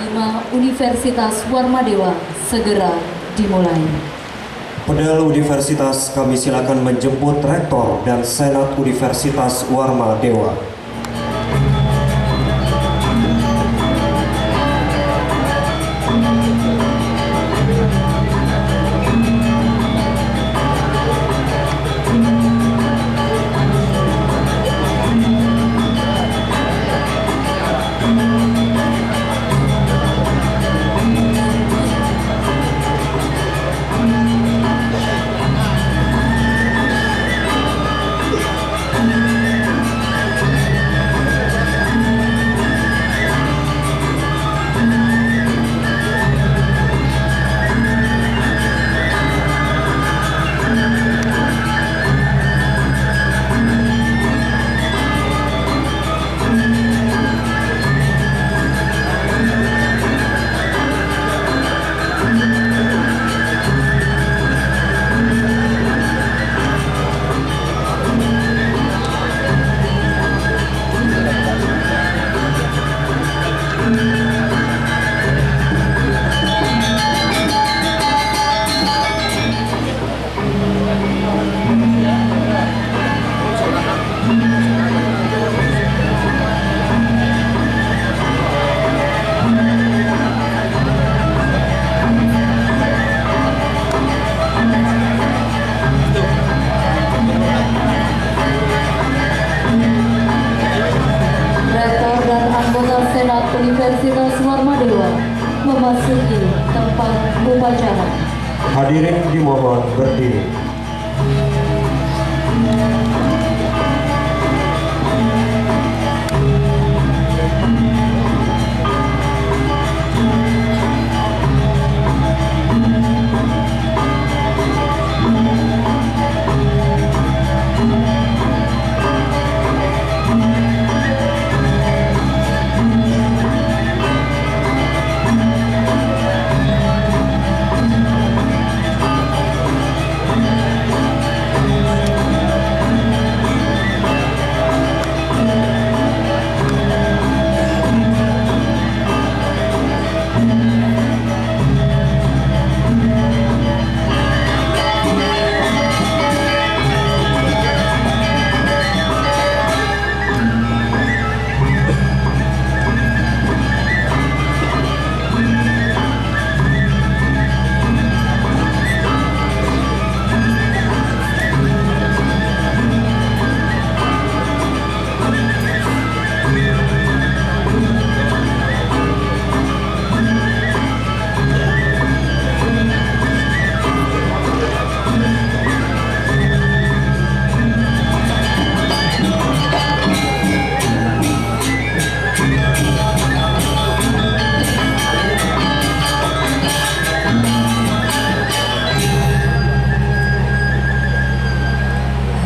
5 Universitas Warmadewa segera dimulai. Pedal Universitas, kami silakan menjemput Rektor dan Senat Universitas Warmadewa. Universitas Warmadewa memasuki tempat upacara. Hadirin dimohon berdiri.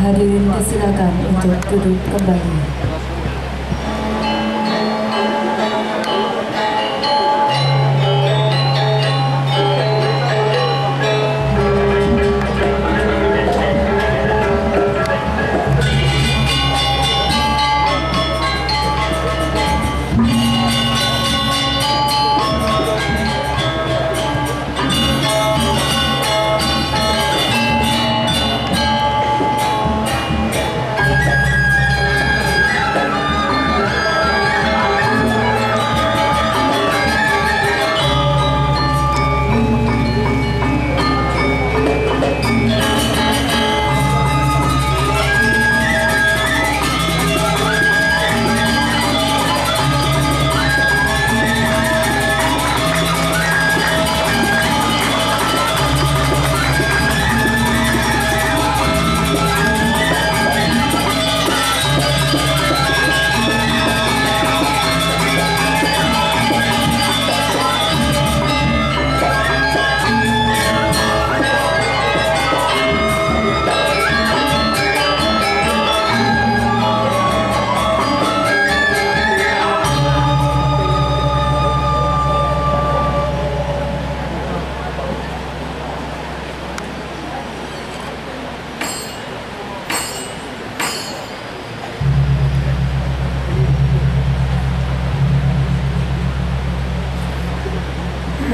Hadirin disilakan untuk duduk kembali.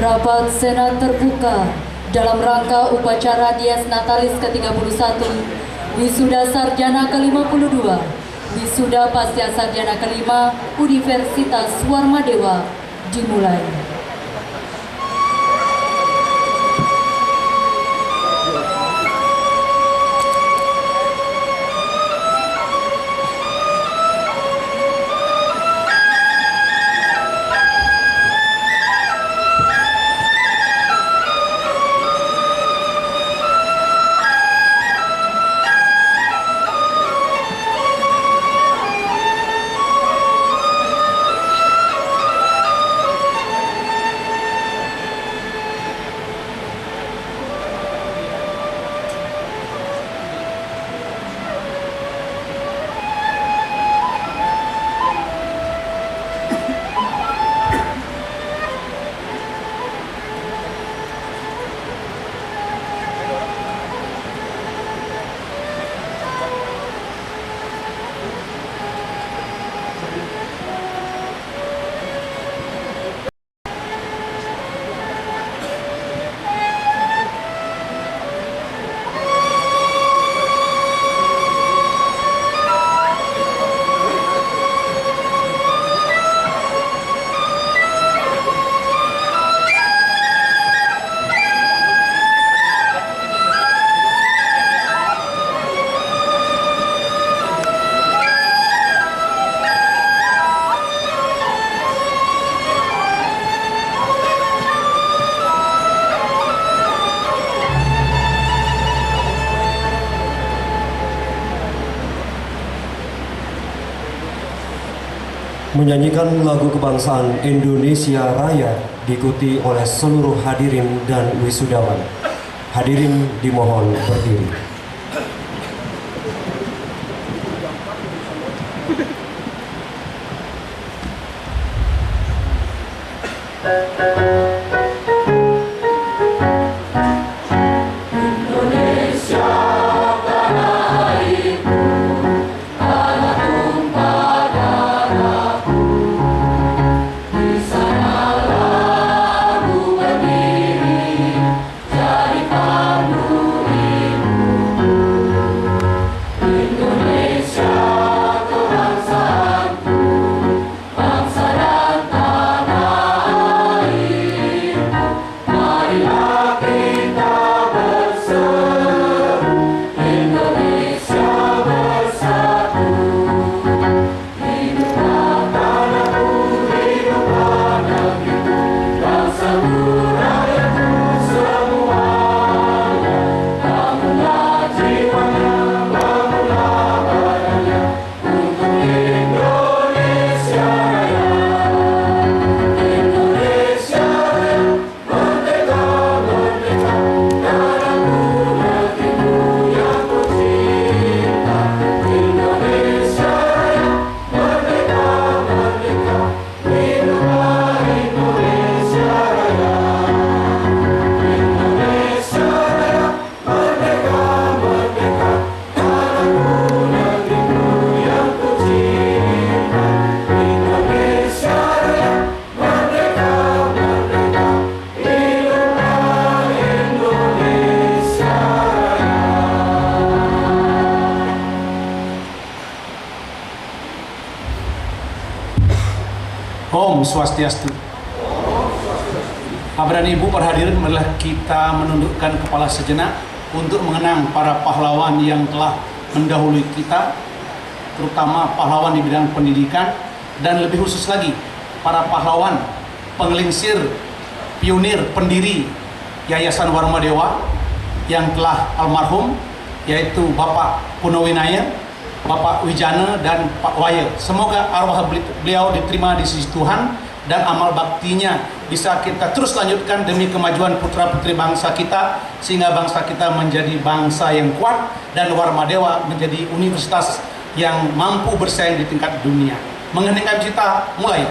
Rapat Senat terbuka dalam rangka upacara Dies Natalis ke-31, Wisuda Sarjana ke-52, Wisuda Pasca Sarjana ke-5 Universitas Warma Dewa dimulai. Menyanyikan lagu kebangsaan Indonesia Raya diikuti oleh seluruh hadirin dan wisudawan. Hadirin dimohon berdiri. Om Swastiastu. Bapak dan Ibu, para hadirin, marilah kita menundukkan kepala sejenak untuk mengenang para pahlawan yang telah mendahului kita, terutama pahlawan di bidang pendidikan, dan lebih khusus lagi para pahlawan penggelingsir, pionir, pendiri Yayasan Warma Dewa yang telah almarhum, yaitu Bapak Punowinaya, Bapak Wijana, dan Pak Waya. Semoga arwah beliau diterima di sisi Tuhan dan amal baktinya bisa kita terus lanjutkan demi kemajuan putra-putri bangsa kita, sehingga bangsa kita menjadi bangsa yang kuat dan Warma Dewa menjadi universitas yang mampu bersaing di tingkat dunia. Mengheningkan cita, mulai.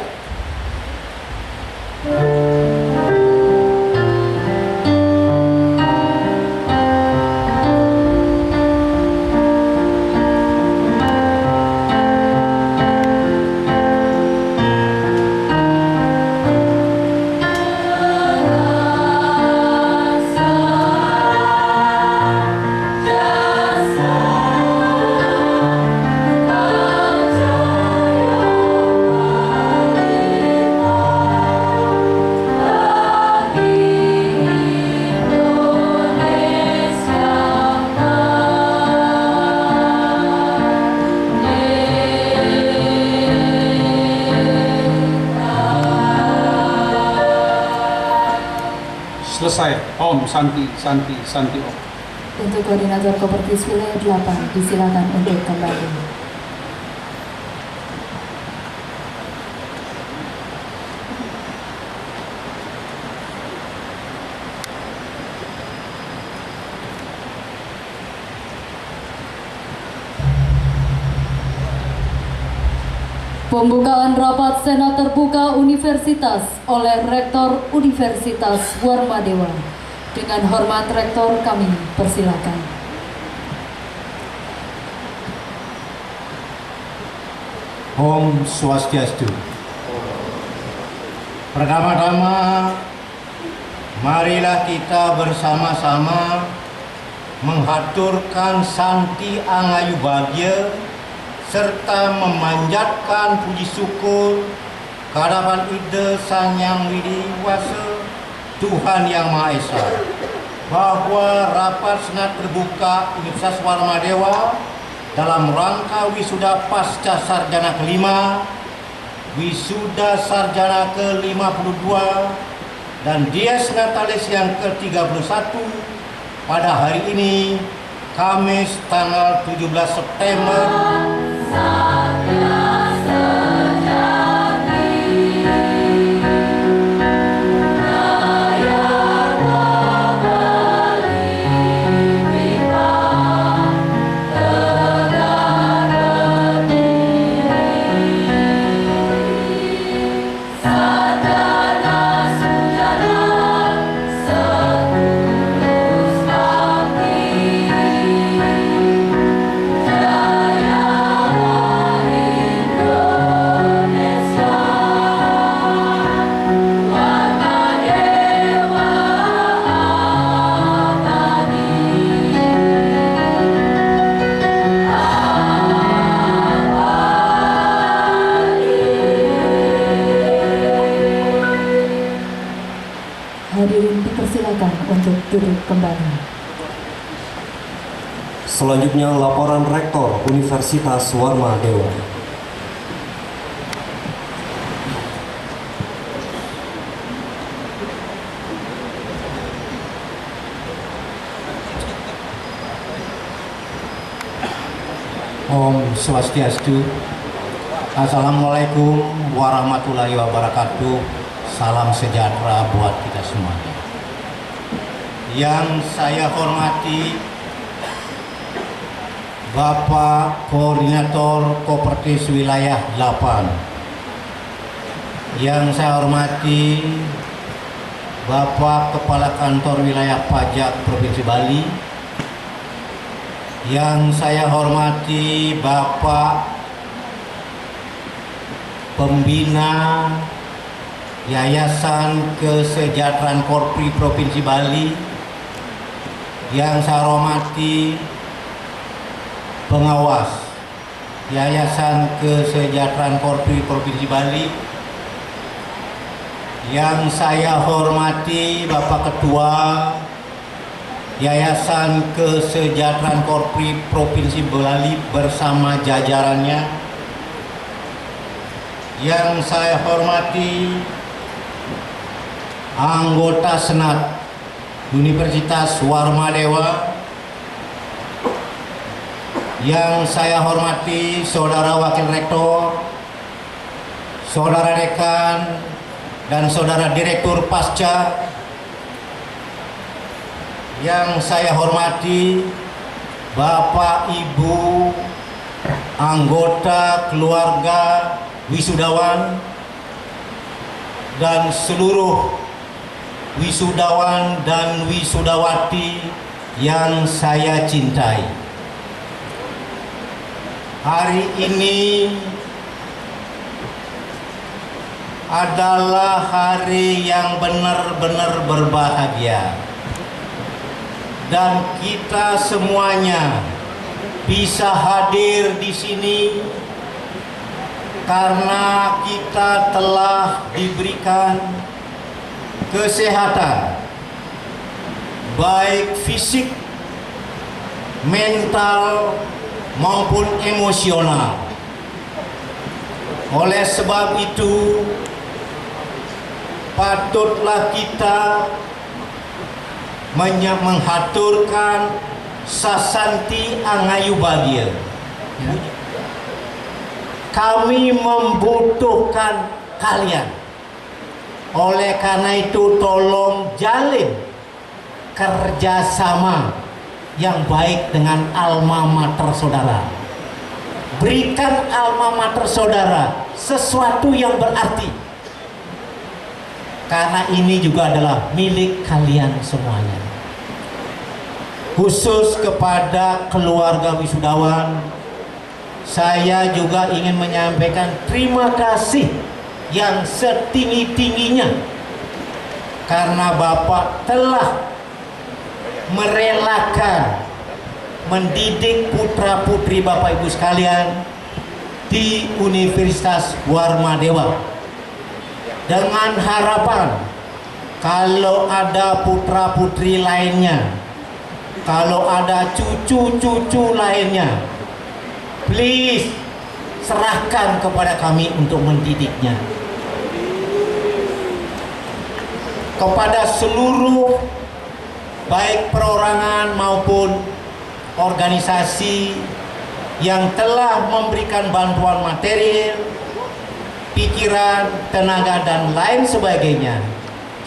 selesai. Om Santi Om. Untuk koordinator Kopertis Wilayah 8, disilakan untuk kembali. Pembukaan rapat Senat Terbuka Universitas oleh Rektor Universitas Warmadewa. Dengan hormat Rektor kami persilakan. Om Swastiastu. Pertama-tama, marilah kita bersama-sama menghaturkan santi angayu bahagia serta memanjatkan puji syukur kehadapan Ida Sang Yang Widi Wasa Tuhan Yang Maha Esa bahwa rapat Senat Terbuka Universitas Warmadewa dalam rangka wisuda pasca sarjana kelima, wisuda sarjana ke-52 dan dies natalis yang ke-31 pada hari ini Kamis tanggal 17 September Hadirin dipersilakan untuk duduk kembali. Selanjutnya laporan Rektor Universitas Warmadewa. Om Swastiastu. Assalamualaikum warahmatullahi wabarakatuh. Salam sejahtera buat kita semuanya. Yang saya hormati Bapak Koordinator Kopertis Wilayah 8. Yang saya hormati Bapak Kepala Kantor Wilayah Pajak Provinsi Bali. Yang saya hormati Bapak Pembina Yayasan Kesejahteraan Korpri Provinsi Bali. Yang saya hormati Pengawas Yayasan Kesejahteraan Korpri Provinsi Bali. Yang saya hormati Bapak Ketua Yayasan Kesejahteraan Korpri Provinsi Bali bersama jajarannya. Yang saya hormati anggota Senat Universitas Warmadewa. Yang saya hormati Saudara Wakil Rektor, Saudara Dekan, dan Saudara Direktur Pasca. Yang saya hormati Bapak Ibu anggota keluarga wisudawan dan seluruh wisudawan dan wisudawati yang saya cintai. Hari ini adalah hari yang benar-benar berbahagia dan kita semuanya bisa hadir di sini karena kita telah diberikan kesehatan baik fisik, mental maupun emosional. Oleh sebab itu patutlah kita menghaturkan sasanti angayu bahagia. Kami membutuhkan kalian. Oleh karena itu tolong jalin kerjasama yang baik dengan alma mater saudara. Berikan alma mater saudara sesuatu yang berarti, karena ini juga adalah milik kalian semuanya. Khusus kepada keluarga wisudawan, saya juga ingin menyampaikan terima kasih yang setinggi-tingginya, karena Bapak telah merelakan mendidik putra-putri Bapak Ibu sekalian di Universitas Warmadewa, dengan harapan kalau ada putra-putri lainnya, kalau ada cucu-cucu lainnya, please serahkan kepada kami untuk mendidiknya. Kepada seluruh baik perorangan maupun organisasi yang telah memberikan bantuan material, pikiran, tenaga, dan lain sebagainya,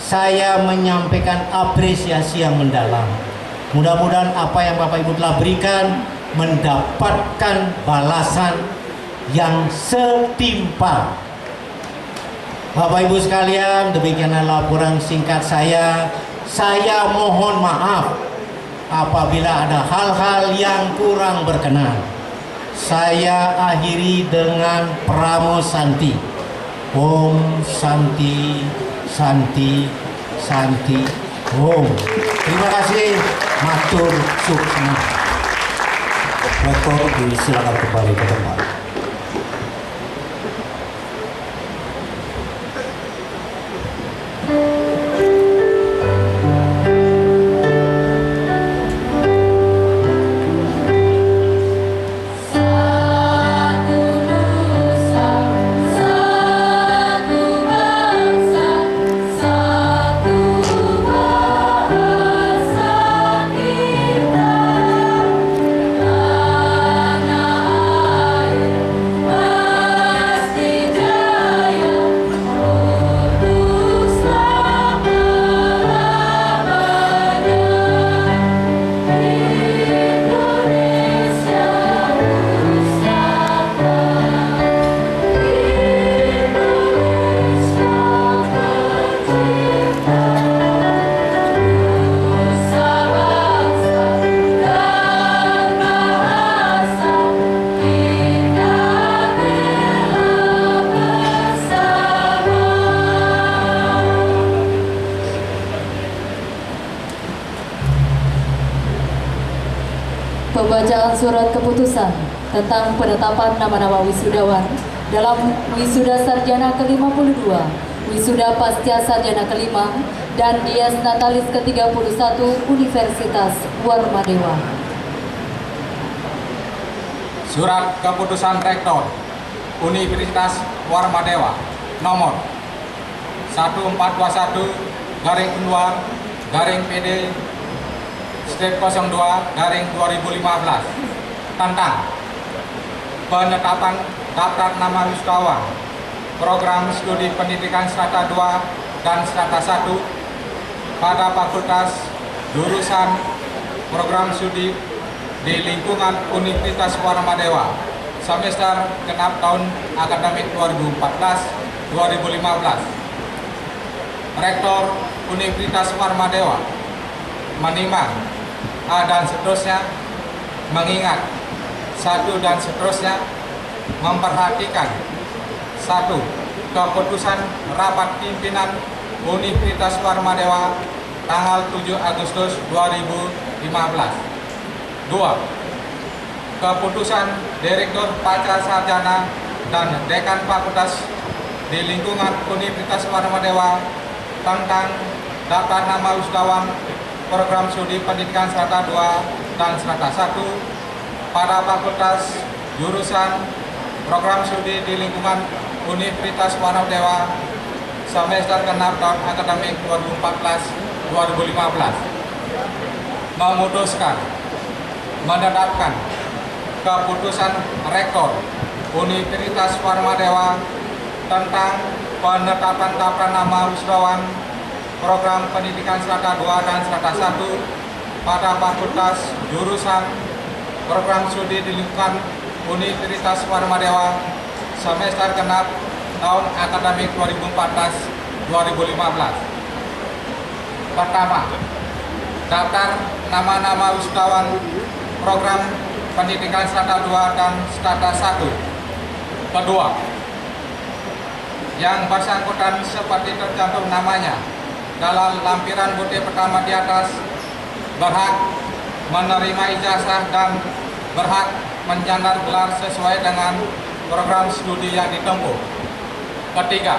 saya menyampaikan apresiasi yang mendalam. Mudah-mudahan apa yang Bapak Ibu telah berikan mendapatkan balasan yang setimpal. Bapak Ibu sekalian, demikianlah laporan singkat saya. Saya mohon maaf apabila ada hal-hal yang kurang berkenan. Saya akhiri dengan Pramo Santi. Om Santi, Santi, Santi, Om. Terima kasih. Matur suksma. Rektor disilakan kembali ke tempat. Pembacaan surat keputusan tentang penetapan nama-nama wisudawan dalam wisuda sarjana ke-52, wisuda pasca sarjana ke-5, dan dies natalis ke-31 Universitas Warmadewa. Surat keputusan Rektor Universitas Warmadewa nomor 1421/2 PD Step 02/2015 tentang penetapan daftar nama wisudawan program studi pendidikan strata 2 dan strata 1 pada fakultas jurusan program studi di lingkungan Universitas Warmadewa semester genap tahun akademik 2014-2015. Rektor Universitas Warmadewa menimbang dan seterusnya, mengingat satu dan seterusnya, memperhatikan satu keputusan rapat pimpinan Universitas Warmadewa tanggal 7 Agustus 2015. 2. Keputusan Direktur Pasca Sarjana dan Dekan Fakultas di lingkungan Universitas Warmadewa tentang daftar nama wisudawan program studi pendidikan strata 2 dan strata 1 pada fakultas jurusan program studi di lingkungan Universitas Warmadewa semester genap tahun akademik 2014-2015. memutuskan menetapkan keputusan Rektor Universitas Warmadewa tentang penetapan daftar nama wisudawan program pendidikan strata 2 dan strata 1 pada Fakultas Jurusan Program Studi di lingkungan Universitas Warmadewa semester genap tahun akademik 2014-2015. Pertama, daftar nama-nama wisudawan program pendidikan strata 2 dan strata 1. Kedua, yang bersangkutan seperti tercantum namanya dalam lampiran bukti pertama di atas berhak menerima ijazah dan berhak menjandar gelar sesuai dengan program studi yang ditempuh. Ketiga,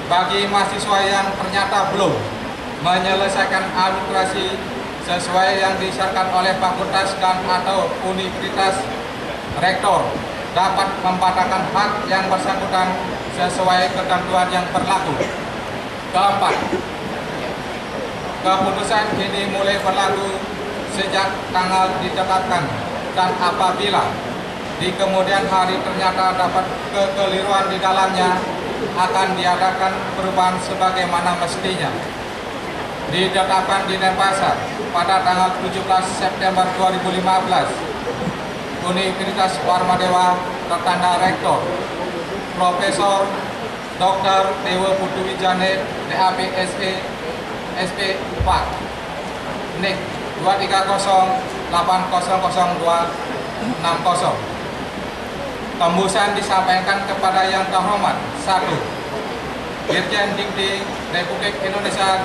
bagi mahasiswa yang ternyata belum menyelesaikan administrasi sesuai yang disyaratkan oleh fakultas dan atau universitas, rektor dapat membatalkan hak yang bersangkutan sesuai ketentuan yang berlaku. Keempat, keputusan ini mulai berlaku sejak tanggal ditetapkan dan apabila di kemudian hari ternyata dapat kekeliruan di dalamnya akan diadakan perubahan sebagaimana mestinya. Ditetapkan di Denpasar pada tanggal 17 September 2015, Universitas Warmadewa tertanda Rektor Profesor Dr. Dewa Putu Wijane, DAP SE, SP 4, NIK 230800260. Tembusan disampaikan kepada yang terhormat. 1. Dirjen Dikti Republik Indonesia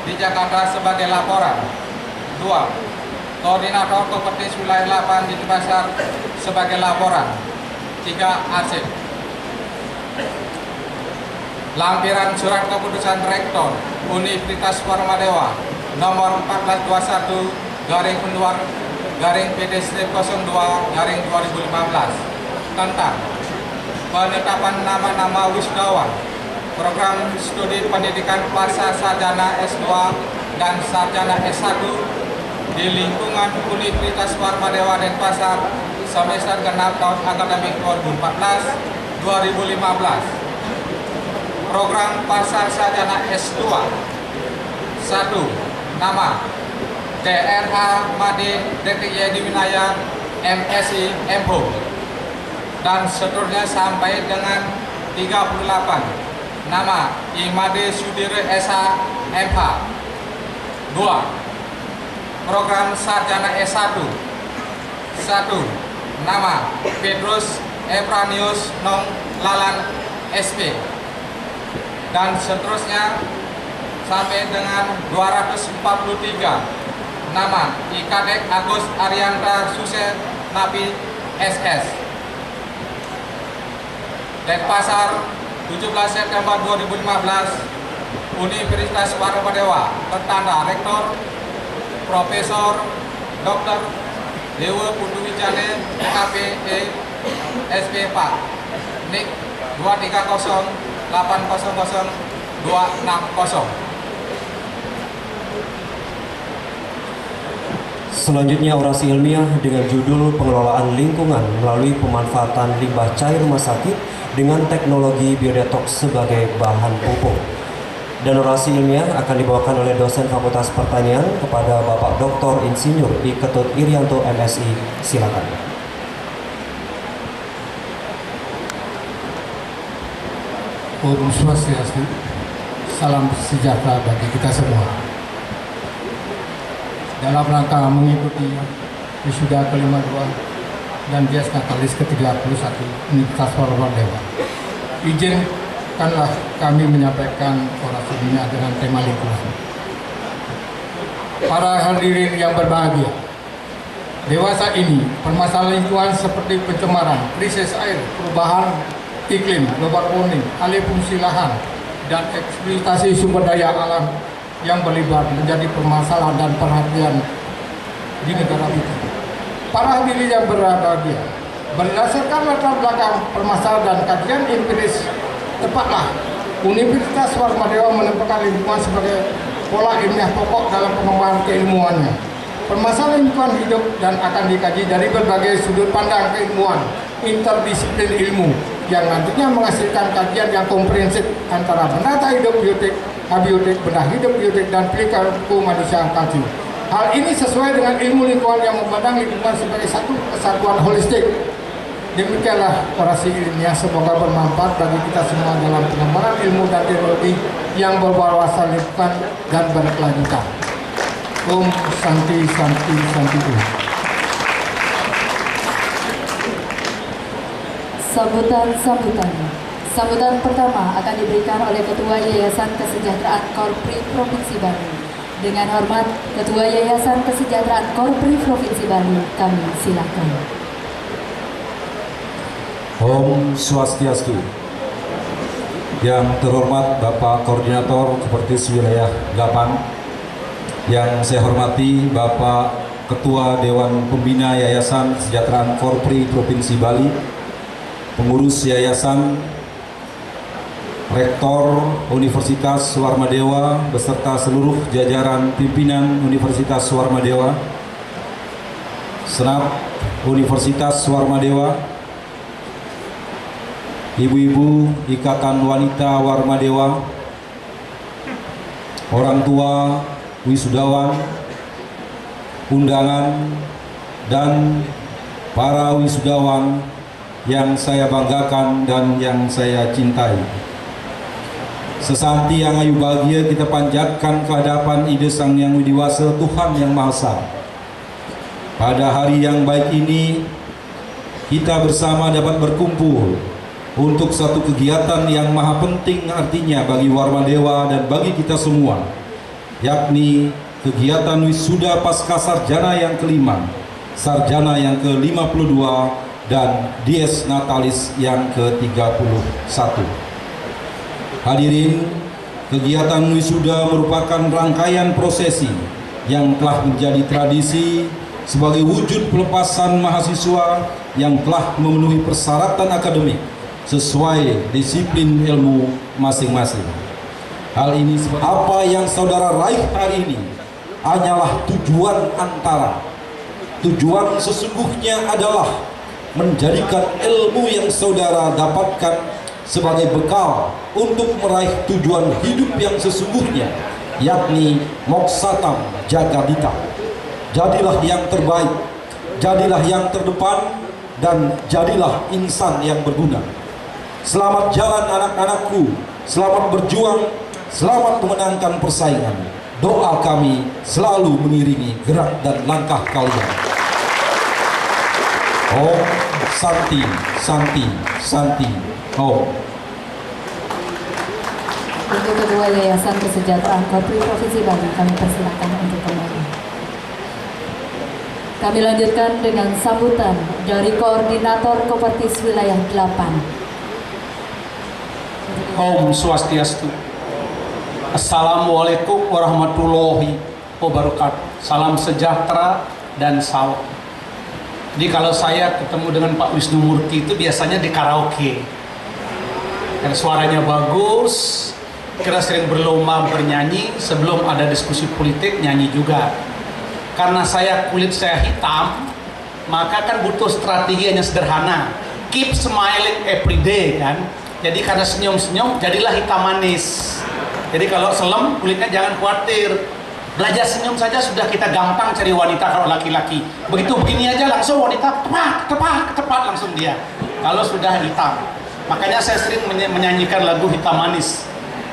di Jakarta sebagai laporan. 2. Koordinator Kompetensi Wilayah 8 di Denpasar sebagai laporan. 3. Arsip. Lampiran surat keputusan Rektor Universitas Warmadewa nomor 1421-PD-02-2015 tentang penetapan nama-nama wisudawan program studi pendidikan pasca sarjana S2 dan sarjana S1 di lingkungan Universitas Warmadewa Denpasar semester genap tahun akademik 2014-2015. Program pasca sarjana S2. 1. Nama TRA Made Detik Yedi Winaya MSI MHO dan seterusnya sampai dengan 38. Nama Imade Sudire SH MH. 2. Program sarjana S1. 1. Nama Petrus Epranius Nong Lalan SP dan seterusnya sampai dengan 243. Nama Ikadek Agus Arianta Suse Nabi SS. Denpasar 17 September 2015, Universitas Warmadewa tertanda Rektor Profesor Dr. Dewa Putu Wijane, KPE SP 4, NIK 230800260. Selanjutnya orasi ilmiah dengan judul Pengelolaan Lingkungan melalui pemanfaatan limbah cair rumah sakit dengan teknologi biodetox sebagai bahan pupuk. Dan orasi ilmiah akan dibawakan oleh dosen Fakultas Pertanian kepada Bapak Dr. Insinyur I. Ketut Irianto MSI. Silakan. Om Swastiastu, salam sejahtera bagi kita semua. Dalam rangka mengikuti wisuda ke-52 dan Dies Natalis ke-31 Universitas Warmadewa, izinkanlah kami menyampaikan orasi ilmiah dengan tema lingkungan. Para hadirin yang berbahagia, dewasa ini permasalahan lingkungan seperti pencemaran, krisis air, perubahan iklim, global warming, alih fungsi lahan, dan eksploitasi sumber daya alam yang berlibat menjadi permasalahan dan perhatian di negara kita. Para hadirin yang berbahagia, berdasarkan latar belakang permasalahan dan kajian empiris, tepatlah Universitas Warmadewa menempatkan lingkungan sebagai pola ilmiah pokok dalam pengembangan keilmuannya. Permasalahan lingkungan hidup dan akan dikaji dari berbagai sudut pandang keilmuan, interdisiplin ilmu yang nantinya menghasilkan kajian yang komprehensif antara benda hidup biotik, abiotik, benda hidup biotik, dan perilaku manusia kalti. Hal ini sesuai dengan ilmu lingkungan yang memandang lingkungan sebagai satu kesatuan holistik. Demikianlah orasi ilmiah, semoga bermanfaat bagi kita semua dalam pengembangan ilmu dan teknologi yang berwawasan lingkungan dan berkelanjutan. Om Santi Santi Santi Om. Sambutan pertama akan diberikan oleh Ketua Yayasan Kesejahteraan Korpri Provinsi Bali. Dengan hormat, Ketua Yayasan Kesejahteraan Korpri Provinsi Bali, kami silakan. Om Swastiastu. Yang terhormat Bapak Koordinator Kopertis Wilayah 8, yang saya hormati Bapak Ketua Dewan Pembina Yayasan Kesejahteraan Korpri Provinsi Bali, pengurus yayasan, Rektor Universitas Warmadewa beserta seluruh jajaran pimpinan Universitas Warmadewa, Senat Universitas Warmadewa, ibu-ibu Ikatan Wanita Warmadewa, orang tua, wisudawan, undangan, dan para wisudawan yang saya banggakan dan yang saya cintai. Sesanti yang ayu bahagia kita panjatkan ke hadapan Ide Sang Yang Widiwasa, Tuhan Yang Maha Esa. Pada hari yang baik ini, kita bersama dapat berkumpul untuk satu kegiatan yang maha penting artinya bagi Warmadewa dan bagi kita semua, yakni kegiatan wisuda pasca sarjana yang kelima, sarjana yang ke-52, dan dies natalis yang ke-31. Hadirin, kegiatan wisuda merupakan rangkaian prosesi yang telah menjadi tradisi sebagai wujud pelepasan mahasiswa yang telah memenuhi persyaratan akademik sesuai disiplin ilmu masing-masing. Hal ini apa yang saudara raih hari ini hanyalah tujuan antara. Tujuan sesungguhnya adalah menjadikan ilmu yang saudara dapatkan sebagai bekal untuk meraih tujuan hidup yang sesungguhnya, yakni moksatam jagadita. Jadilah yang terbaik, jadilah yang terdepan, dan jadilah insan yang berguna. Selamat jalan anak-anakku, selamat berjuang, selamat memenangkan persaingan. Doa kami selalu mengiringi gerak dan langkah kalian. Om Santi Santi Santi Om. Untuk Ketua Yayasan Kesejahteraan Korpri Provinsi Bali, kami persilakan untuk kembali. Kami lanjutkan dengan sambutan dari Koordinator Kopertis Wilayah 8. Om Swastiastu. Assalamualaikum warahmatullahi wabarakatuh. Salam sejahtera dan salam. Jadi kalau saya ketemu dengan Pak Wisnu Murti itu biasanya di karaoke. Dan suaranya bagus, kita sering berlomba bernyanyi, sebelum ada diskusi politik nyanyi juga. Karena kulit saya hitam, maka kan butuh strategi yang sederhana. Keep smiling every day kan. Jadi karena senyum-senyum jadilah hitam manis. Jadi kalau selem kulitnya jangan khawatir. Belajar senyum saja sudah kita gampang cari wanita kalau laki-laki. Begitu begini aja langsung wanita tepat langsung dia. Kalau sudah hitam. Makanya saya sering menyanyikan lagu Hitam Manis.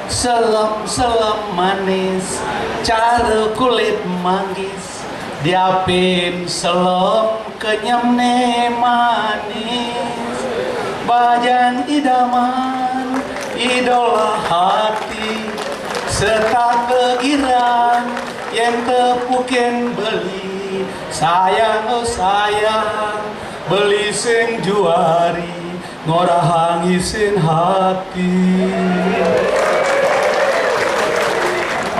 Selem manis, cara kulit manggis, diapin selem kenyamne manis. Bajang idaman, idola hati, serta kegiran yang tepuken beli. Sayang oh sayang, beli sing juari, ngorahangisin hati.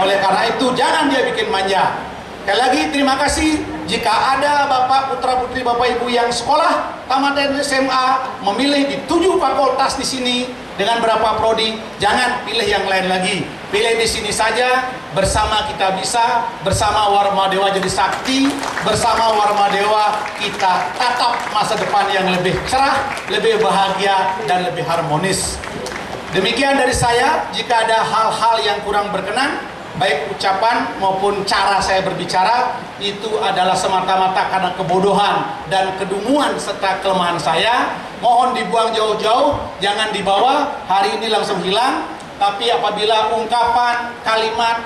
Oleh karena itu jangan dia bikin manja. Sekali lagi terima kasih jika ada Bapak putra putri Bapak Ibu yang sekolah tamat SMA memilih di 7 fakultas di sini dengan berapa prodi, jangan pilih yang lain lagi. Pilih di sini saja. Bersama kita bisa, bersama Warma Dewa jadi sakti, bersama Warma Dewa kita tatap masa depan yang lebih cerah, lebih bahagia, dan lebih harmonis. Demikian dari saya. Jika ada hal-hal yang kurang berkenan, baik ucapan maupun cara saya berbicara, itu adalah semata-mata karena kebodohan dan kedunguan serta kelemahan saya. Mohon dibuang jauh-jauh, jangan dibawa hari ini langsung hilang. Tapi apabila ungkapan, kalimat,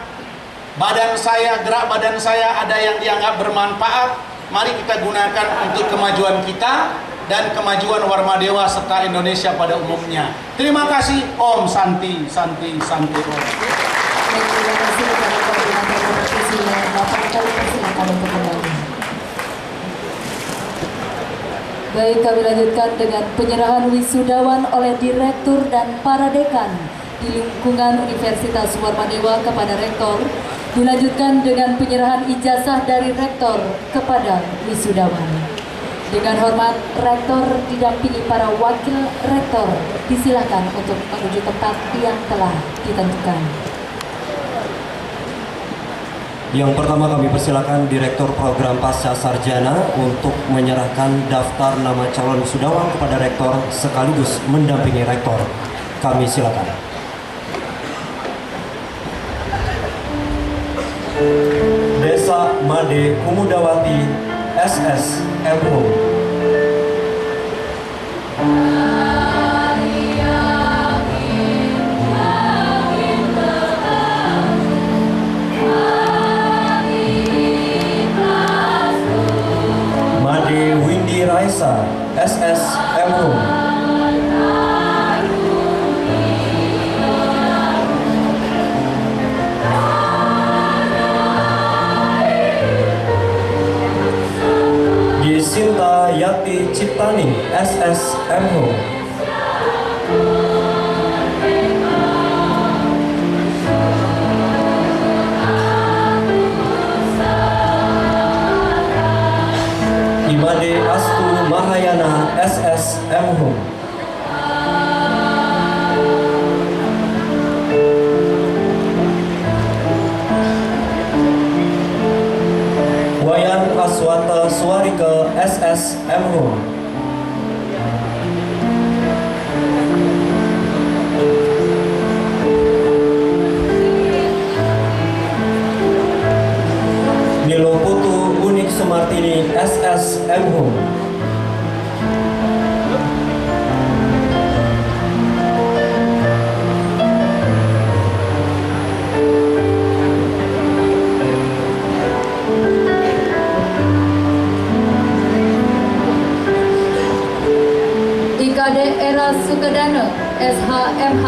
badan saya, gerak badan saya ada yang dianggap bermanfaat, mari kita gunakan untuk kemajuan kita dan kemajuan Warma Dewa serta Indonesia pada umumnya. Terima kasih. Om Santi, Santi, Santi Om. Terima kasih kepada koordinator kompetisi Bapak kami persilakan untuk kembali. Baik, kami lanjutkan dengan penyerahan wisudawan oleh Direktur dan para dekan di lingkungan Universitas Warma Dewa kepada Rektor. Dilanjutkan dengan penyerahan ijazah dari Rektor kepada wisudawan. Dengan hormat, Rektor didampingi para wakil Rektor disilakan untuk menuju tempat yang telah ditentukan. Yang pertama kami persilakan Direktur Program Pasca Sarjana untuk menyerahkan daftar nama calon wisudawan kepada Rektor sekaligus mendampingi Rektor. Kami silakan. Desa Made Kumudawati SS MO. Made Windy Raisa SS MO. Sinta Yati Ciptani SS MO. Imade Astu Mahayana SS MO. Wayan Aswata Suarike SS MO. Nilo Putu Unik Sumartini SS MO. IKD Era Sukedana SHMH.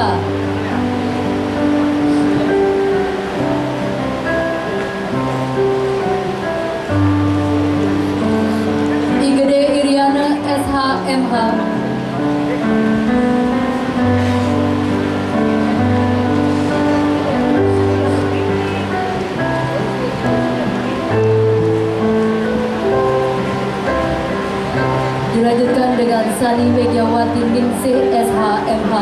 IGD Iriana SHMH. Dilanjutkan dengan Sani Megiawati Ningsih SHMH.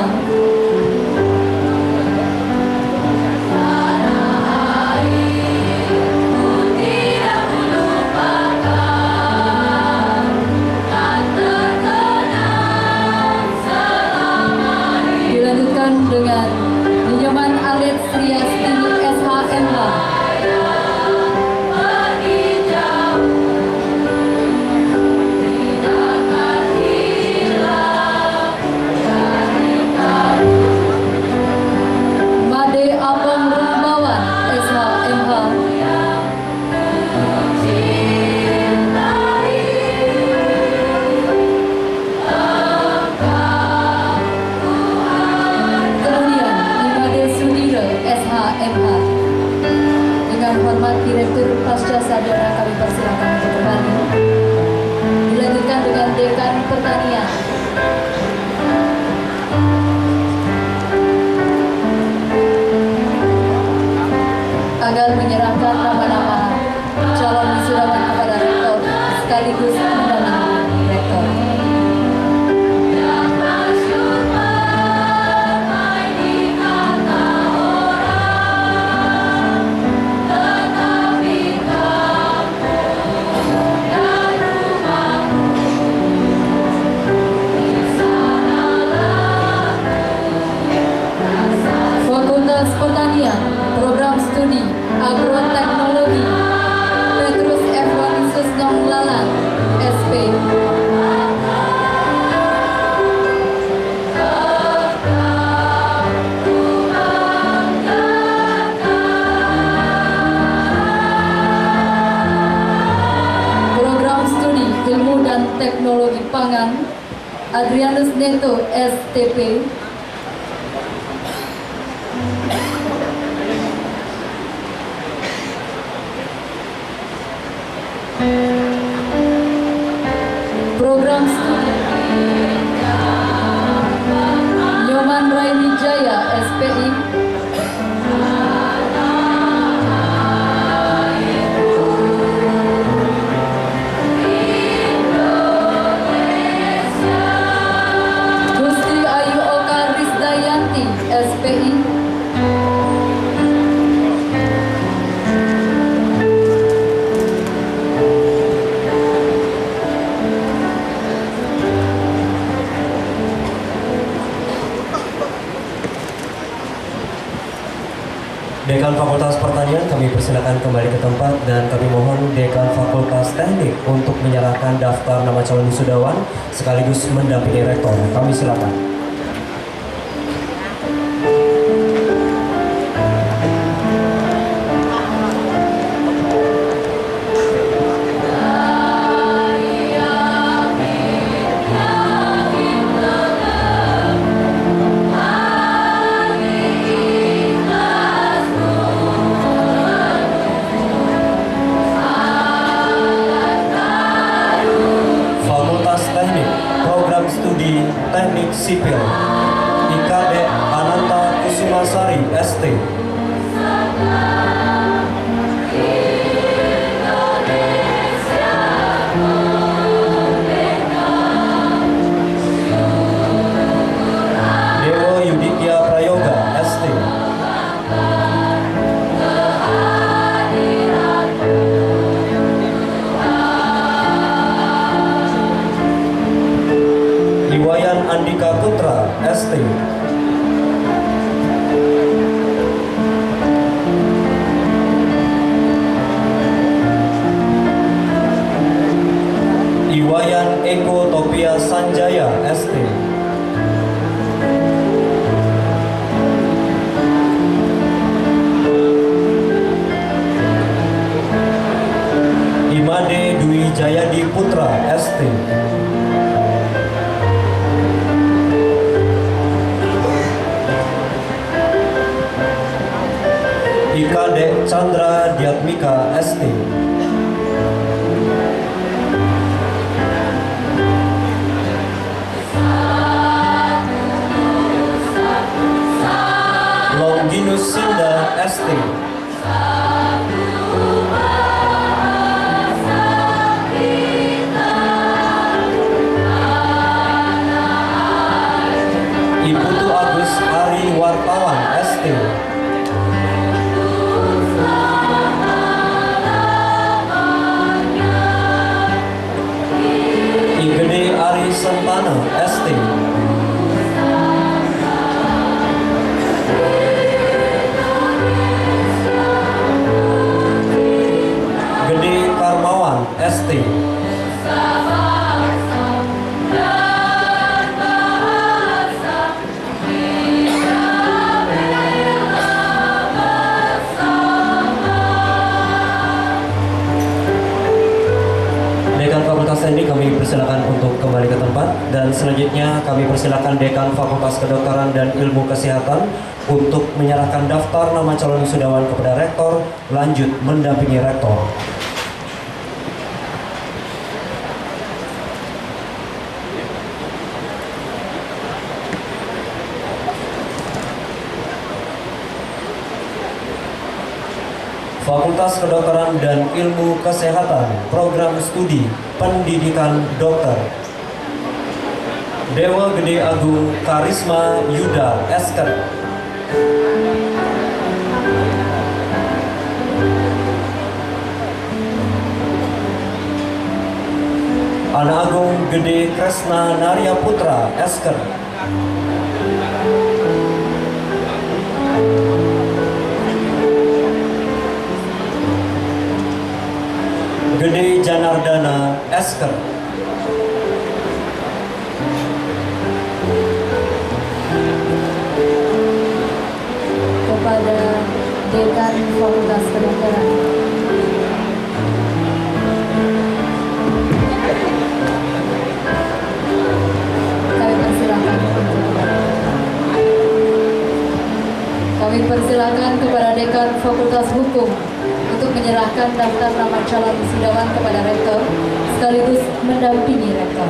Dilanjutkan dengan Ninyaman Alit Sriastini SHMH. Made Abang Rumbawan SHMH. Kemudian Adrianus Neto, STP. Program studi Nyoman Raini Jaya, SPI. Gusti Ayu Oka Risdayanti, SPI. Dekan Fakultas Pertanian kami persilakan kembali ke tempat dan kami mohon Dekan Fakultas Teknik untuk menyerahkan daftar nama calon wisudawan sekaligus mendampingi rektor. Kami silakan. Fakultas Teknik, Program Studi Teknik Sipil, IKD Ananta Kusumasari, ST. Dewa Yudhikya Prayoga, ST. Iwayan Andika Putra, ST. Iwayan Eko Topia Sanjaya, ST. Imade Dwi Jayadi Putra, ST. IKD Chandra Diatmika, ST. Longinus Sinda, ST. Iputu Agus Ari Wartawan, ST. Igede Ari Sentana, ST. Gede Karmawan, ST. Dekan Fakultas Teknik kami persilakan untuk kembali ke tempat dan selanjutnya kami persilakan Dekan Fakultas Kedokteran dan Ilmu Kesehatan untuk menyerahkan daftar nama calon wisudawan kepada rektor lanjut mendampingi rektor. Fakultas Kedokteran dan Ilmu Kesehatan, Program Studi Pendidikan Dokter. Dewa Gede Agung Karisma Yuda, Esket. Anak Agung Gede Kresna Narya Putra, Esket. Gede Janardana, Esker. Kepada Dekan Fakultas Kedokteran. Kami persilakan kepada Dekan Fakultas Hukum untuk menyerahkan daftar nama calon wisudawan kepada Rektor sekaligus mendampingi Rektor.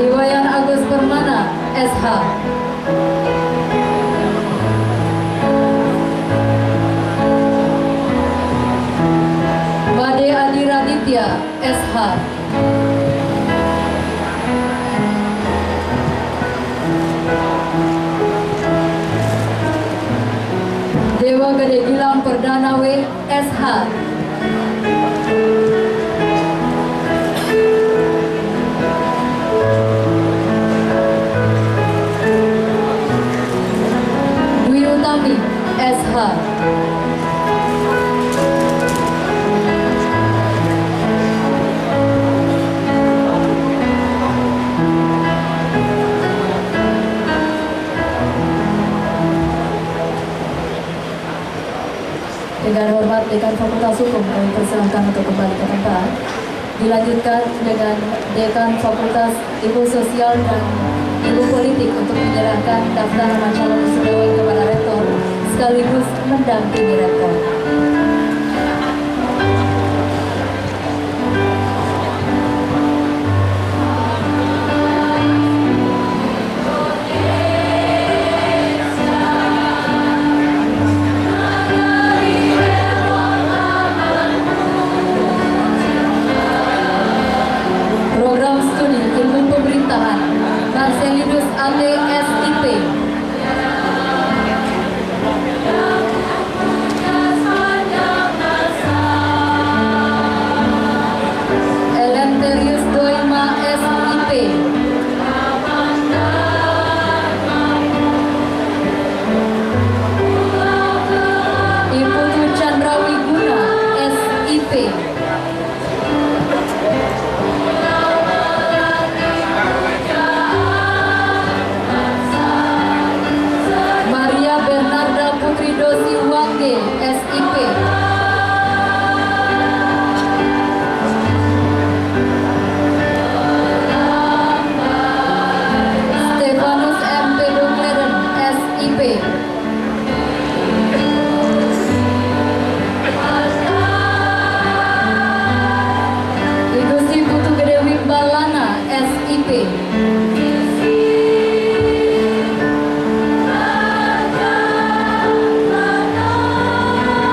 Iwayan Agus Permana, SH. Made Adi Raditya, SH. Dewa Gede Gilang Perdana W, SH. Dwi Utami, SH. Dengan hormat Dekan Fakultas Hukum, kami persilahkan untuk kembali ke tempat. Dilanjutkan dengan Dekan Fakultas Ilmu Sosial dan Ilmu Politik untuk menyerahkan daftar nama calon wisudawan kepada Rektor sekaligus mendampingi Rektor. Program Studi Ilmu Pemerintahan, Marcelinus Ande, SIP. Elenterius Doima, SIP. Iputu Chandra Wiguna, SIP. Maria Bernarda Putri Dosi Wange, SIP. Stefanus M. Pedocleren, SIP. Igusti Putu Gede Wimbalana, SIP.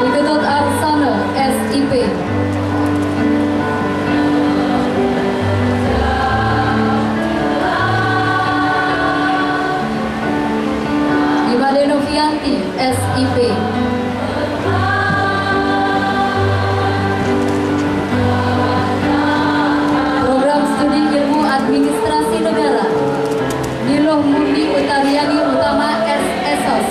Iketut Arsana, SIP. Imade Novianti, SIP. Program Studi Ilmu Administrasi Negara, Niloh Murni Utariani Utama, SSOS.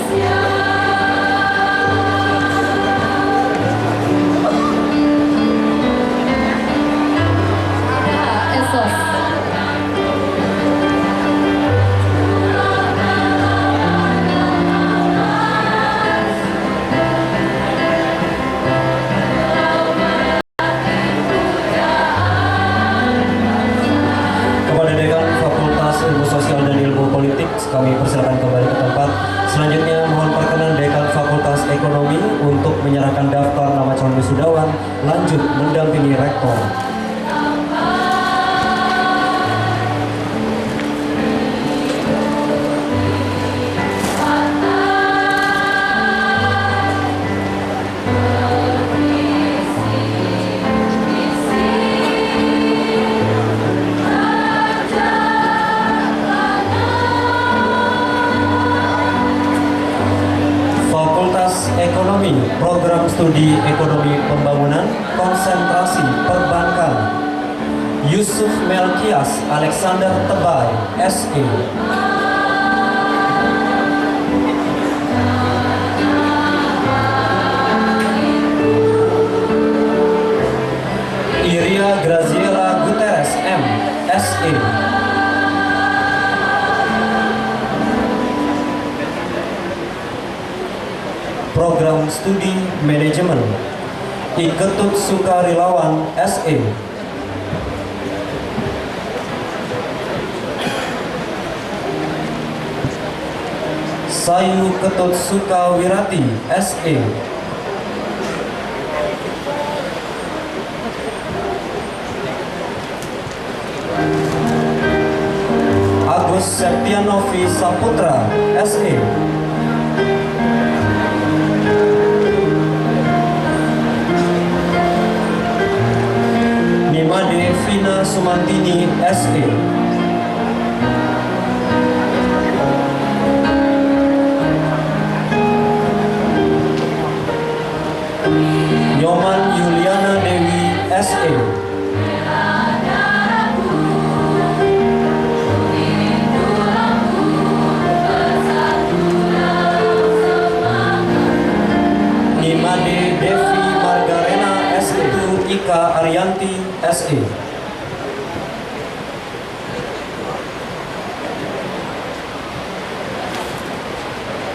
SOS. Kepada Dekan Fakultas Ilmu Sosial dan Ilmu Politik, kami persilakan kembali ke tempat. Selanjutnya mohon perkenan Dekan Fakultas Ekonomi untuk menyerahkan daftar nama calon wisudawan lanjut mendampingi Rektor. Fakultas Ekonomi, Program Studi Ekonomi Pembangunan, Konsentrasi Perbankan, Yusuf Melkias Alexander Tebay, SE. Iria Graziela Guterres, M, SE. Program Studi Manajemen, I Ketut Sukarelawan SE, Sayu Ketut Sukawirati SE, Agus Septianovi Saputra SE, Nimade Vina Sumantini SE, Nyoman Yuliana Dewi SE, Nimade Devi Margarena SE, Ika Arianti SE,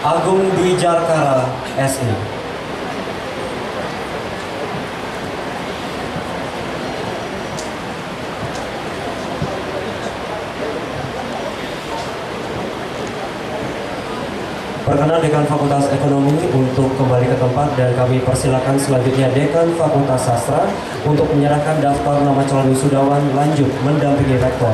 Agung Dwi Jarkara SE. Perkenan Dekan Fakultas Ekonomi untuk kembali ke tempat dan kami persilakan selanjutnya Dekan Fakultas Sastra untuk menyerahkan daftar nama calon wisudawan lanjut mendampingi rektor.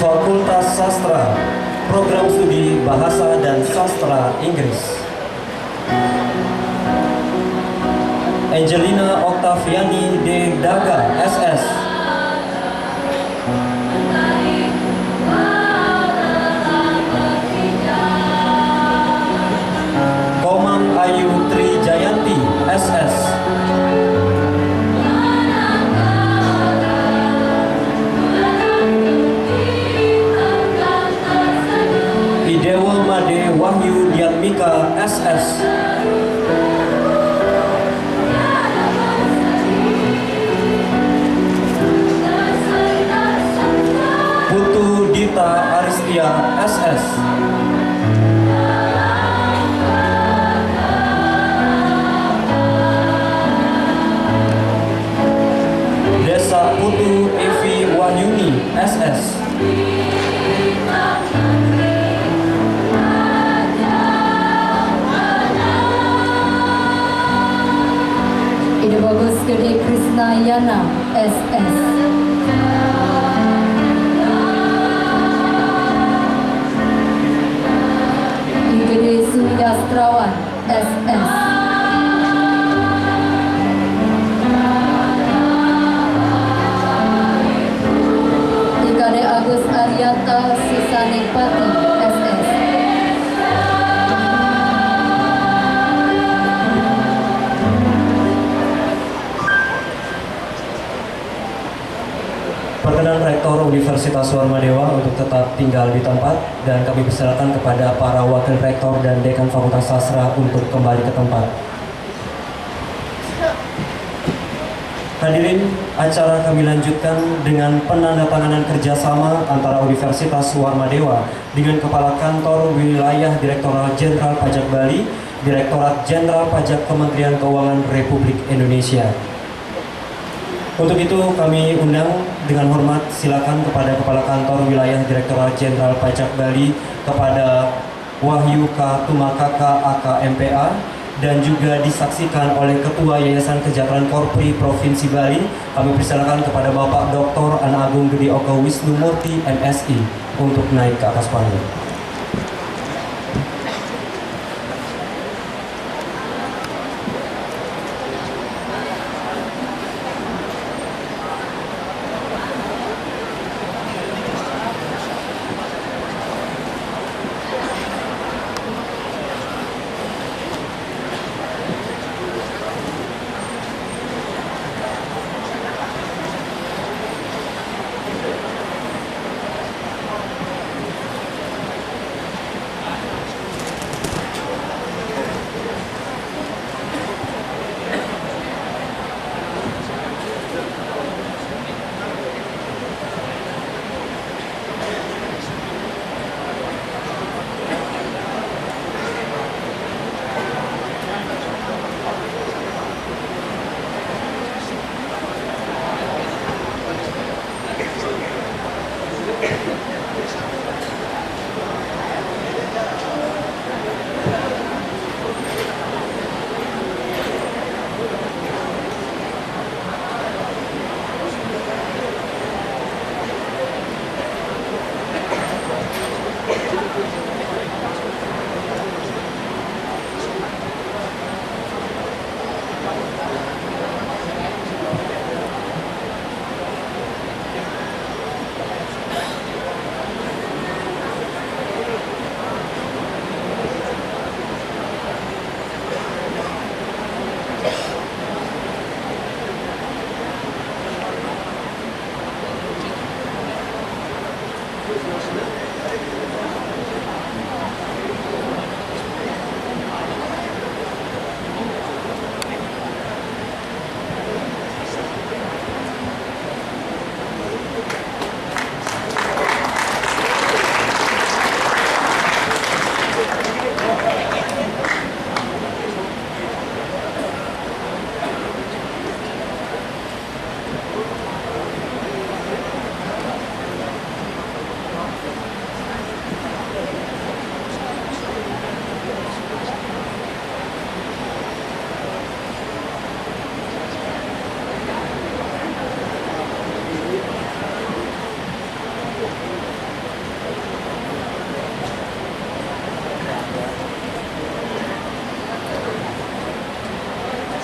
Fakultas Sastra, Program Studi Bahasa dan Sastra Inggris, Angelina Oktaviani D. Daga SS, Komang Ayu Tri Jayanti SS, Idewa Made Wahyu Diatmika SS, Putu Dita Aristia SS, Desa Putu Evi Wahyuni SS, Ide Bagus Gede Krisna Yana SS, Igede Suryastrawan SS, Ikade Agus Aryanta Susanipati SS, Perkenan Rektor Universitas Warmadewa untuk tetap tinggal di tempat dan kami persilakan kepada para Wakil Rektor dan Dekan Fakultas Sastra untuk kembali ke tempat. Hadirin, acara kami lanjutkan dengan penandatanganan kerjasama antara Universitas Warmadewa dengan Kepala Kantor Wilayah Direktorat Jenderal Pajak Bali, Direktorat Jenderal Pajak Kementerian Keuangan Republik Indonesia. Untuk itu kami undang dengan hormat silakan kepada Kepala Kantor Wilayah Direktorat Jenderal Pajak Bali, kepada Wahyu K. Tumakaka AK MPA, dan juga disaksikan oleh Ketua Yayasan Kesejahteraan Korpri Provinsi Bali. Kami persilakan kepada Bapak Dr. An Agung Gede Oko Wisnumurti MSI untuk naik ke atas panggung.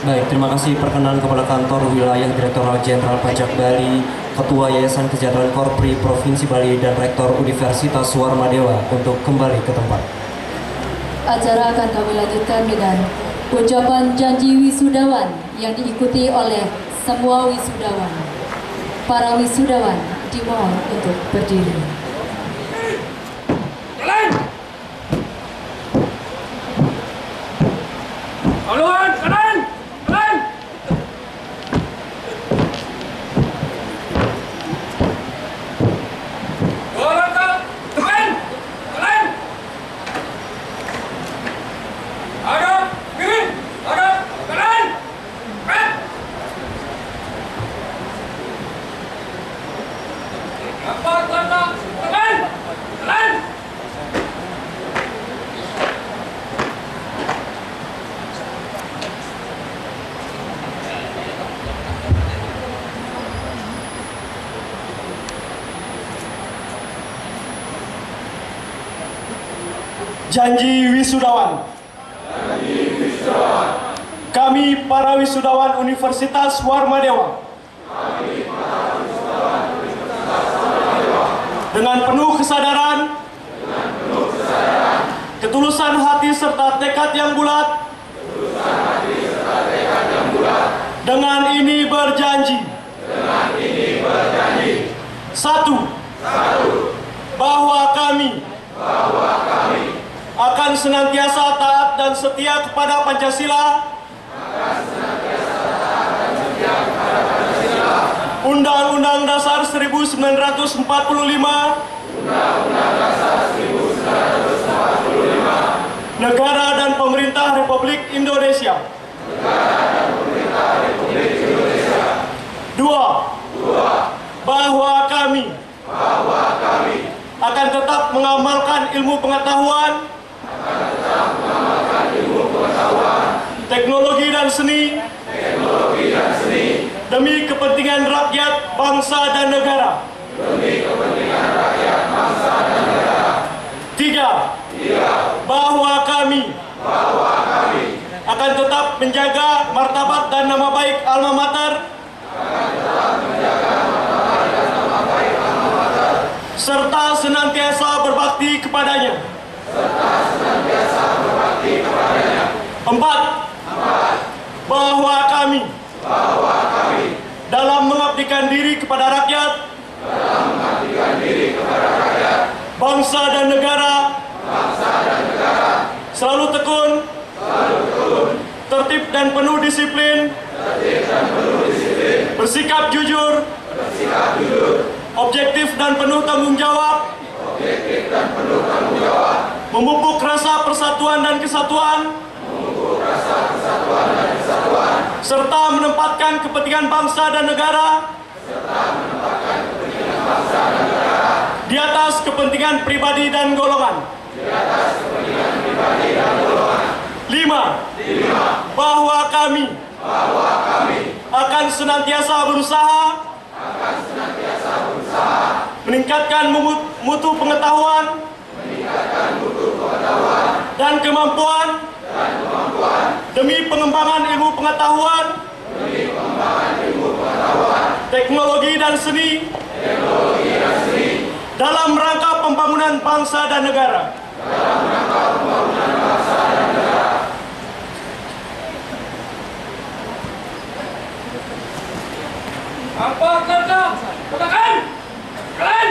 Baik, terima kasih. Perkenan Kepala Kantor Wilayah Direktorat Jenderal Pajak Bali, Ketua Yayasan Kesejahteraan Korpri Provinsi Bali, dan Rektor Universitas Warmadewa untuk kembali ke tempat. Acara akan kami lanjutkan dengan ucapan janji wisudawan yang diikuti oleh semua wisudawan. Para wisudawan dimohon untuk berdiri. Jalan! Haluan, kanan! Kanan! Dua langkah, depan! Kanan! Hadap, kiri! Hadap, kanan! Depan! Empat langkah, depan! Kanan! Janji wisudawan. Kami para wisudawan Universitas Warmadewa. Dengan penuh kesadaran, ketulusan hati serta tekad yang bulat, dengan ini berjanji. Satu, bahwa kami akan senantiasa taat dan setia kepada Pancasila, Undang-Undang Dasar 1945, Negara dan Pemerintah Republik Indonesia. Dua, bahwa kami akan tetap mengamalkan ilmu pengetahuan, teknologi dan seni, demi kepentingan rakyat, bangsa dan negara. Tiga, bahwa kami akan tetap menjaga martabat dan nama baik alma mater, serta senantiasa berbakti kepadanya. Empat, bahwa kami dalam mengabdikan diri kepada rakyat, bangsa dan negara, selalu tekun, tertib dan penuh disiplin, bersikap jujur, objektif dan penuh tanggung jawab, memupuk rasa persatuan dan kesatuan, serta menempatkan kepentingan bangsa dan negara di atas kepentingan pribadi dan golongan. Lima, bahwa kami akan senantiasa berusaha meningkatkan mutu pengetahuan dan kemampuan demi pengembangan ilmu pengetahuan, teknologi dan seni dalam rangka pembangunan bangsa dan negara. Empat langkah, tekan! Kalian!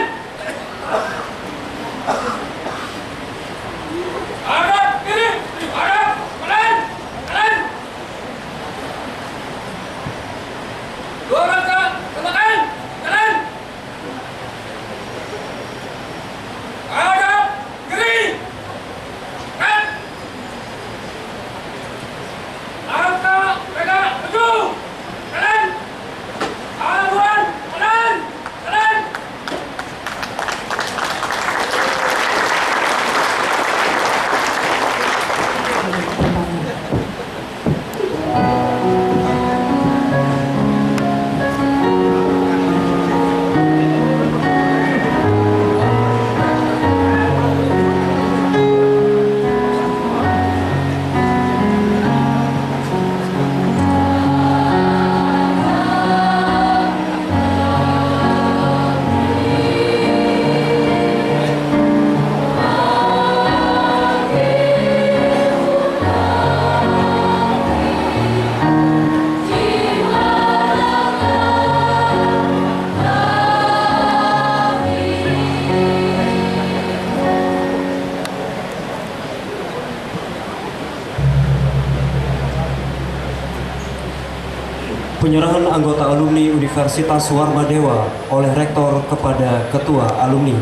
Penyerahan anggota alumni Universitas Warmadewa oleh Rektor kepada Ketua Alumni.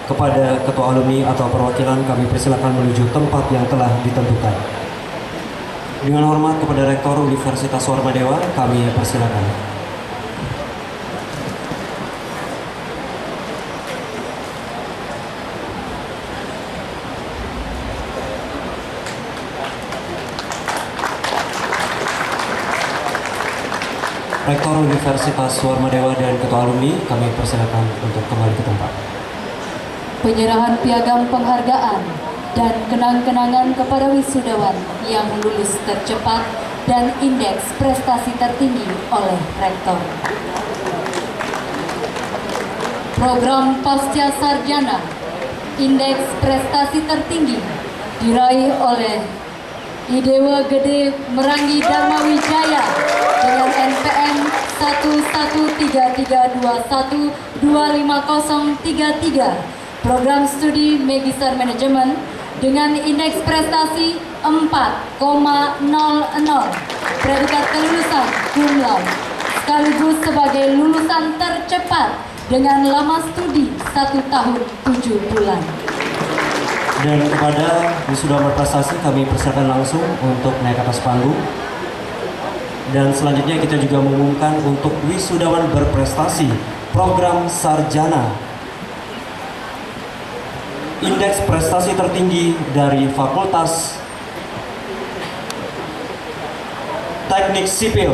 Kepada Ketua Alumni atau perwakilan kami persilakan menuju tempat yang telah ditentukan. Dengan hormat kepada Rektor Universitas Warmadewa, kami persilakan. Rektor Universitas Warmadewa dan Ketua Alumni, kami persilakan untuk kembali ke tempat. Penyerahan piagam penghargaan dan kenang-kenangan kepada wisudawan yang lulus tercepat dan indeks prestasi tertinggi oleh Rektor. Program Pasca Sarjana, indeks prestasi tertinggi diraih oleh Idewa Gede Merangi Dharma Wijaya dengan NPM 11321250033, program studi Magister Manajemen dengan indeks prestasi 4,00, predikat kelulusan cum laude, sekaligus sebagai lulusan tercepat dengan lama studi 1 tahun 7 bulan. Dan kepada wisudawan berprestasi kami persilakan langsung untuk naik ke atas panggung. Dan selanjutnya kita juga mengumumkan untuk wisudawan berprestasi program sarjana. Indeks prestasi tertinggi dari Fakultas Teknik Sipil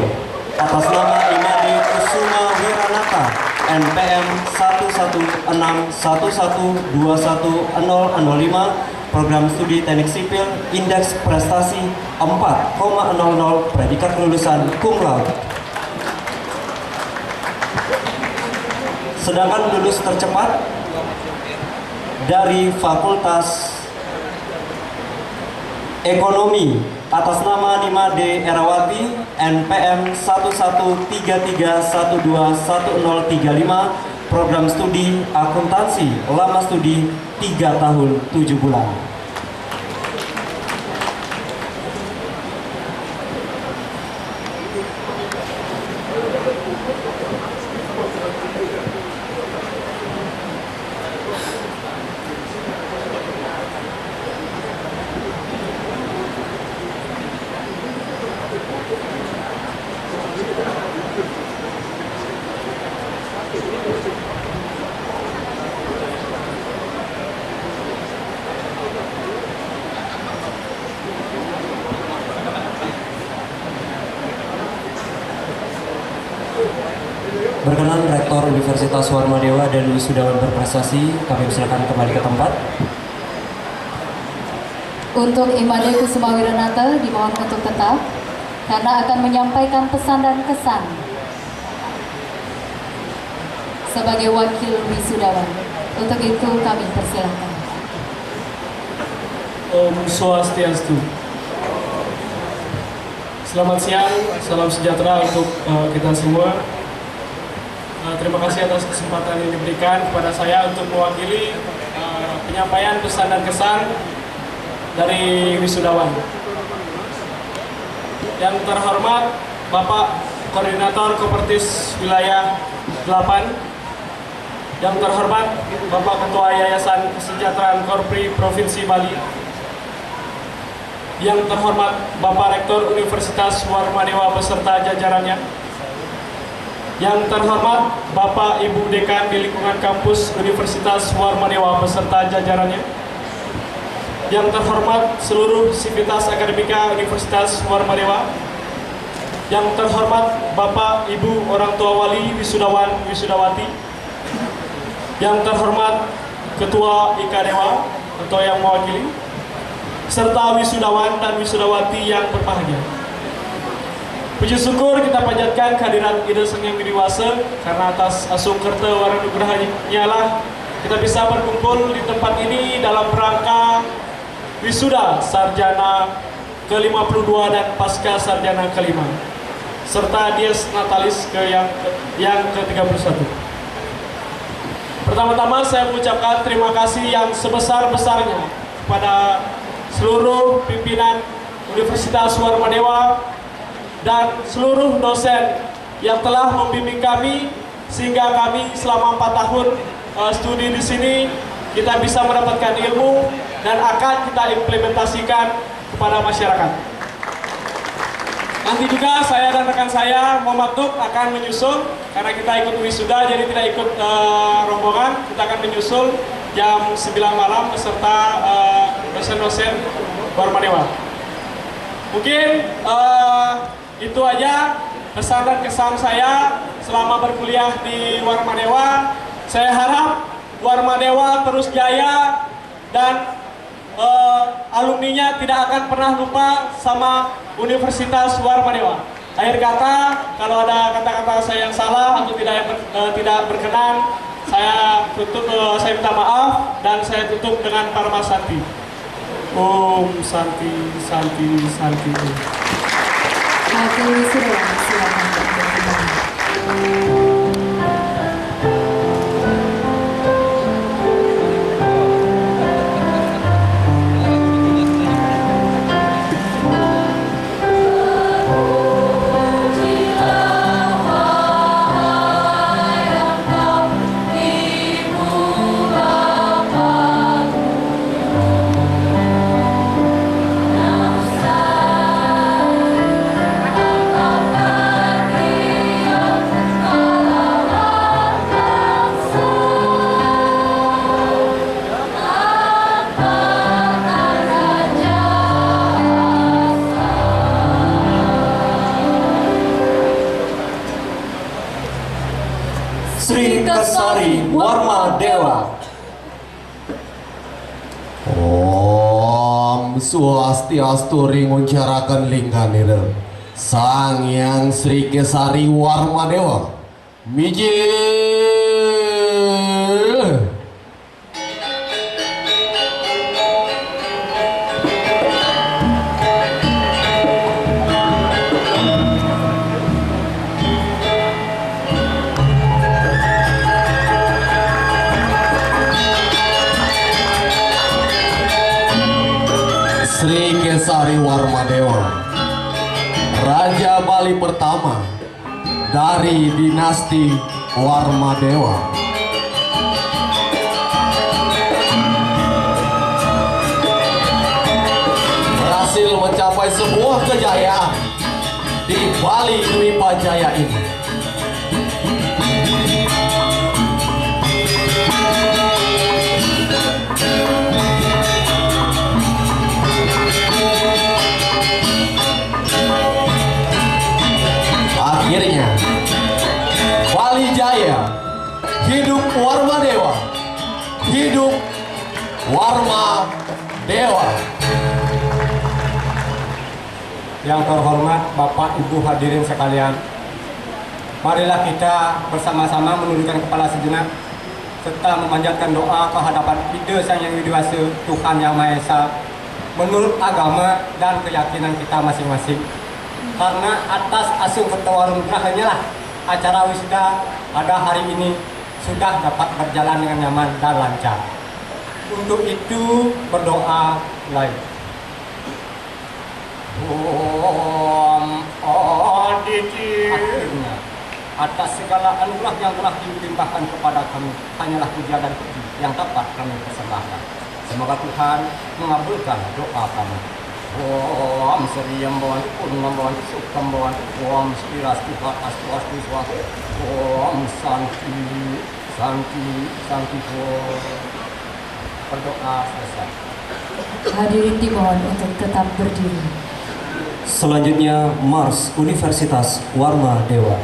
atas nama Imade Kusuma Wiranata, NPM 11611210005, program studi Teknik Sipil, indeks prestasi 4,00, predikat kelulusan cum laude. Sedangkan lulus tercepat dari Fakultas Ekonomi atas nama Nimade Erawati, NPM 11331210035, program studi akuntansi, lama studi 3 tahun 7 bulan. Berkenan Rektor Universitas Warmadewa dan wisudawan berprestasi, kami silakan kembali ke tempat. Untuk Imade Kusuma Wiranata dimohon untuk tetap karena akan menyampaikan pesan dan kesan sebagai wakil wisudawan. Untuk itu kami persilakan. Om Swastiastu. Selamat siang, salam sejahtera untuk kita semua. Terima kasih atas kesempatan yang diberikan kepada saya untuk mewakili penyampaian pesan dan kesan dari wisudawan. Yang terhormat Bapak Koordinator Kopertis Wilayah 8, yang terhormat Bapak Ketua Yayasan Kesejahteraan Korpri Provinsi Bali, yang terhormat Bapak Rektor Universitas Warmadewa beserta jajarannya, yang terhormat Bapak Ibu Dekan di lingkungan kampus Universitas Warmadewa beserta jajarannya, yang terhormat seluruh sivitas akademika Universitas Warmadewa, yang terhormat Bapak Ibu orang tua wali wisudawan wisudawati, yang terhormat Ketua IKADEWA atau yang mewakili, serta wisudawan dan wisudawati yang berbahagia. Puji syukur kita panjatkan kehadiran Ida Sang Hyang Widiwasa, karena atas asung kerta waranugrahanya lah kita bisa berkumpul di tempat ini dalam rangka wisuda sarjana ke-52 dan pasca sarjana ke-5 serta dies natalis yang ke-31. Pertama-tama saya mengucapkan terima kasih yang sebesar-besarnya kepada seluruh pimpinan Universitas Warmadewa dan seluruh dosen yang telah membimbing kami sehingga kami selama 4 tahun studi di sini kita bisa mendapatkan ilmu dan akan kita implementasikan kepada masyarakat. Nanti juga saya dan rekan saya Muhammad Tuk akan menyusul karena kita ikut wisuda jadi tidak ikut rombongan. Kita akan menyusul jam 9 malam beserta dosen-dosen Warma Dewa. Mungkin itu aja pesan dan kesan saya selama berkuliah di Warma Dewa. Saya harap Warma Dewa terus jaya dan alumninya tidak akan pernah lupa sama Universitas Warma Dewa. Akhir kata, kalau ada kata-kata saya yang salah atau tidak berkenan, saya minta maaf dan saya tutup dengan Parma Santi. Om Santi Santi Santi. Wakil wisudawan silakan berkenan. Sri Kesari Warma Dewa. Om Swastiastu ringuncarakan lingganira Sang Hyang Sri Kesari Warma Dewa Mijil. Sri Kesari Warma Dewa, Raja Bali pertama dari dinasti Warma Dewa. Berhasil mencapai sebuah kejayaan di Bali Dwipajaya ini. Akhirnya Bali Jaya, hidup Warma Dewa, hidup Warma Dewa. Yang terhormat Bapak Ibu hadirin sekalian, marilah kita bersama-sama menundukkan kepala sejenak serta memanjatkan doa kehadapan Ide Sang Yang Widi Wasa Tuhan Yang Maha Esa menurut agama dan keyakinan kita masing-masing. Karena atas asuh ketua rumahnya lah acara wisuda pada hari ini sudah dapat berjalan dengan nyaman dan lancar. Untuk itu berdoa lain. Akhirnya atas segala anugerah yang telah dilimpahkan kepada kami hanyalah puja dan puji yang dapat kami persembahkan. Semoga Tuhan mengabulkan doa kami. Om Sri Ambawan Purnambawan Sukambawan Om Sri Rasti Astu Astu Swati Om Santi Santi Santi. Berdoa selesai. Hadirin dimohon untuk tetap berdiri. Selanjutnya Mars Universitas Warma Dewa.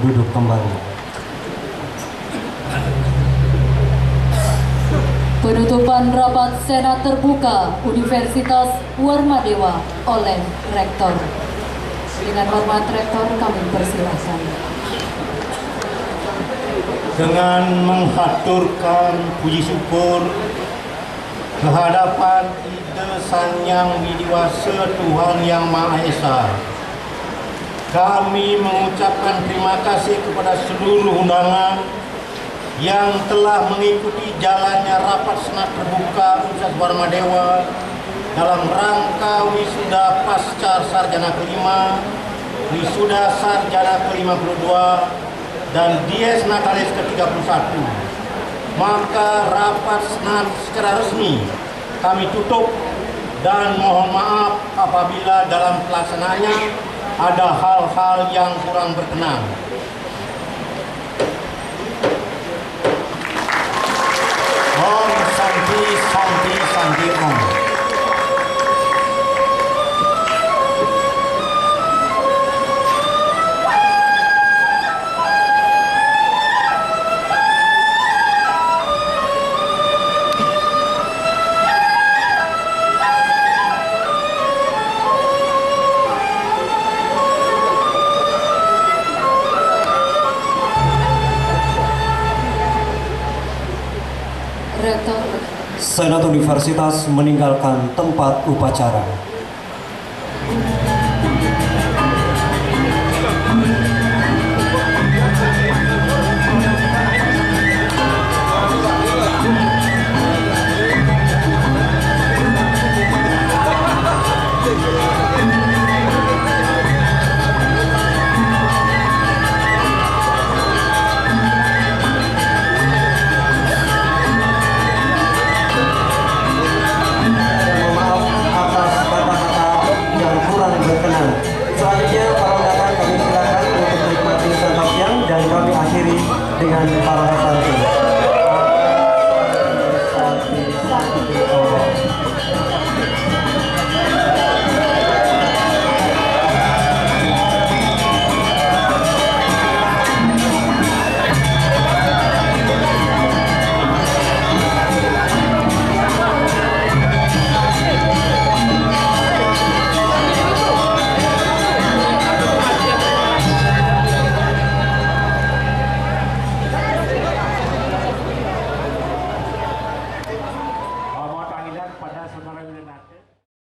duduk kembali. Penutupan rapat Senat Terbuka Universitas Warmadewa oleh Rektor. Dengan hormat Rektor kami persilahkan. Dengan menghaturkan puji syukur kehadapan Ide Sang Yang Widiwasa Tuhan Yang Maha Esa, kami mengucapkan terima kasih kepada seluruh undangan yang telah mengikuti jalannya rapat Senat Terbuka Universitas Warmadewa dalam rangka wisuda pasca sarjana kelima, wisuda sarjana ke-52, dan dies natalis ke-31. Maka rapat Senat secara resmi kami tutup dan mohon maaf apabila dalam pelaksanaannya ada hal-hal yang kurang berkenan. Om Santi Santi Santi Om. Rektor. Senat Universitas meninggalkan tempat upacara. Selanjutnya para undangan kami silakan untuk menikmati santap siang dan kami akhiri dengan para santun.